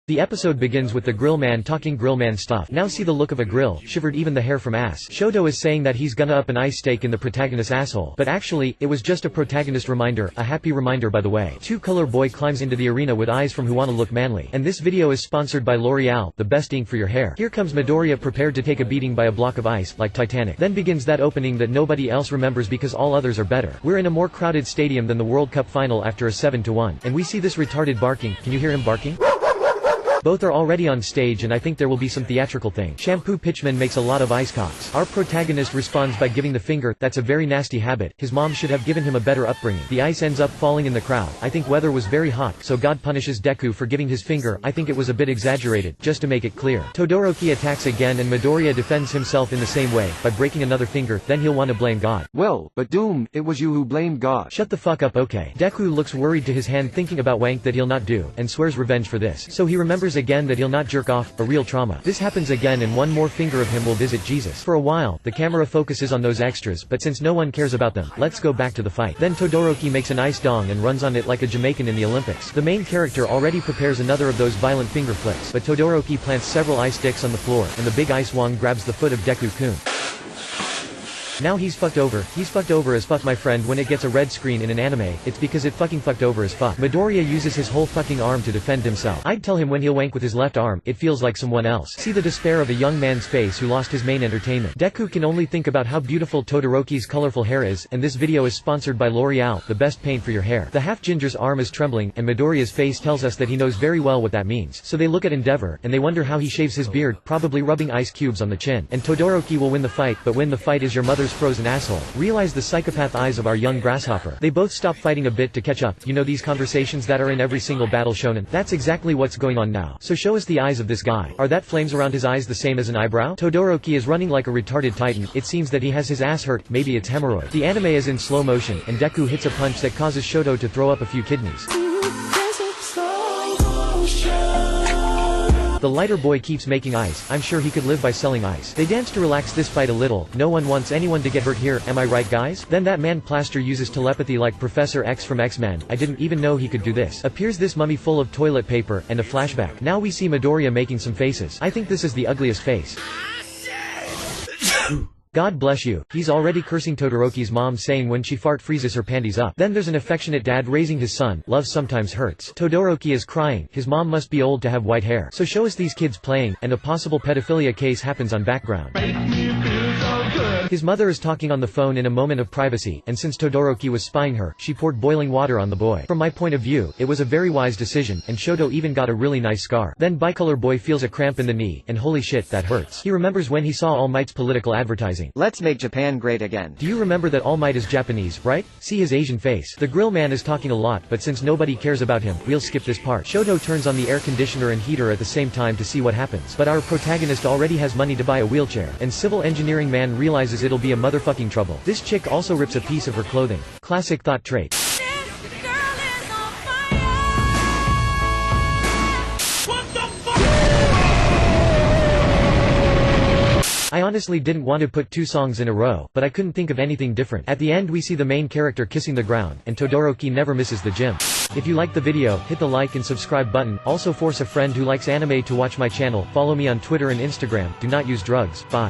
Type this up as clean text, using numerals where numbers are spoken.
The episode begins with the grill man talking grill man stuff. Now see the look of a grill, shivered even the hair from ass. Shoto is saying that he's gonna up an ice steak in the protagonist's asshole. But actually, it was just a protagonist reminder, a happy reminder by the way. Two-color boy climbs into the arena with eyes from who wanna look manly. And this video is sponsored by L'Oreal, the best ink for your hair. Here comes Midoriya prepared to take a beating by a block of ice, like Titanic. Then begins that opening that nobody else remembers because all others are better. We're in a more crowded stadium than the World Cup final after a 7-1. And we see this retarded barking. Can you hear him barking? Both are already on stage and I think there will be some theatrical thing. Shampoo Pitchman makes a lot of ice cocks. Our protagonist responds by giving the finger. That's a very nasty habit. His mom should have given him a better upbringing. The ice ends up falling in the crowd. I think weather was very hot, so God punishes Deku for giving his finger. I think it was a bit exaggerated, just to make it clear. Todoroki attacks again and Midoriya defends himself in the same way, by breaking another finger, then he'll want to blame God. Well, but Doom, it was you who blamed God. Shut the fuck up, okay. Deku looks worried to his hand thinking about wank that he'll not do, and swears revenge for this. So he remembers again that he'll not jerk off, a real trauma. This happens again and one more finger of him will visit Jesus. For a while, the camera focuses on those extras, but since no one cares about them, let's go back to the fight. Then Todoroki makes an ice dong and runs on it like a Jamaican in the Olympics. The main character already prepares another of those violent finger flicks, but Todoroki plants several ice sticks on the floor, and the big ice wong grabs the foot of Deku-kun. Now he's fucked over. He's fucked over as fuck, my friend. When it gets a red screen in an anime, it's because it fucking fucked over as fuck. Midoriya uses his whole fucking arm to defend himself. I'd tell him when he'll wank with his left arm, it feels like someone else. See the despair of a young man's face who lost his main entertainment. Deku can only think about how beautiful Todoroki's colorful hair is, and this video is sponsored by L'Oreal, the best paint for your hair. The half-ginger's arm is trembling, and Midoriya's face tells us that he knows very well what that means. So they look at Endeavor, and they wonder how he shaves his beard, probably rubbing ice cubes on the chin. And Todoroki will win the fight, but win the fight is your mother's frozen asshole. Realize the psychopath eyes of our young grasshopper. They both stop fighting a bit to catch up. You know these conversations that are in every single battle shonen? That's exactly what's going on now. So show us the eyes of this guy. Are that flames around his eyes the same as an eyebrow? Todoroki is running like a retarded titan. It seems that he has his ass hurt, maybe it's hemorrhoid. The anime is in slow motion, and Deku hits a punch that causes Shoto to throw up a few kidneys. The lighter boy keeps making ice. I'm sure he could live by selling ice. They dance to relax this fight a little. No one wants anyone to get hurt here, am I right guys? Then that man Plaster uses telepathy like Professor X from X-Men. I didn't even know he could do this. Appears this mummy full of toilet paper, and a flashback. Now we see Midoriya making some faces. I think this is the ugliest face. God bless you. He's already cursing Todoroki's mom saying when she fart freezes her panties up. Then there's an affectionate dad raising his son. Love sometimes hurts. Todoroki is crying. His mom must be old to have white hair. So show us these kids playing, and a possible pedophilia case happens on background. His mother is talking on the phone in a moment of privacy, and since Todoroki was spying her, she poured boiling water on the boy. From my point of view, it was a very wise decision, and Shoto even got a really nice scar. Then bicolor boy feels a cramp in the knee, and holy shit, that hurts. He remembers when he saw All Might's political advertising. Let's make Japan great again. Do you remember that All Might is Japanese, right? See his Asian face. The grill man is talking a lot, but since nobody cares about him, we'll skip this part. Shoto turns on the air conditioner and heater at the same time to see what happens. But our protagonist already has money to buy a wheelchair, and civil engineering man realizes it'll be a motherfucking trouble. This chick also rips a piece of her clothing. Classic thought trait. I honestly didn't want to put two songs in a row, but I couldn't think of anything different. At the end we see the main character kissing the ground, and Todoroki never misses the gym. If you liked the video, hit the like and subscribe button. Also force a friend who likes anime to watch my channel. Follow me on Twitter and Instagram. Do not use drugs. Bye.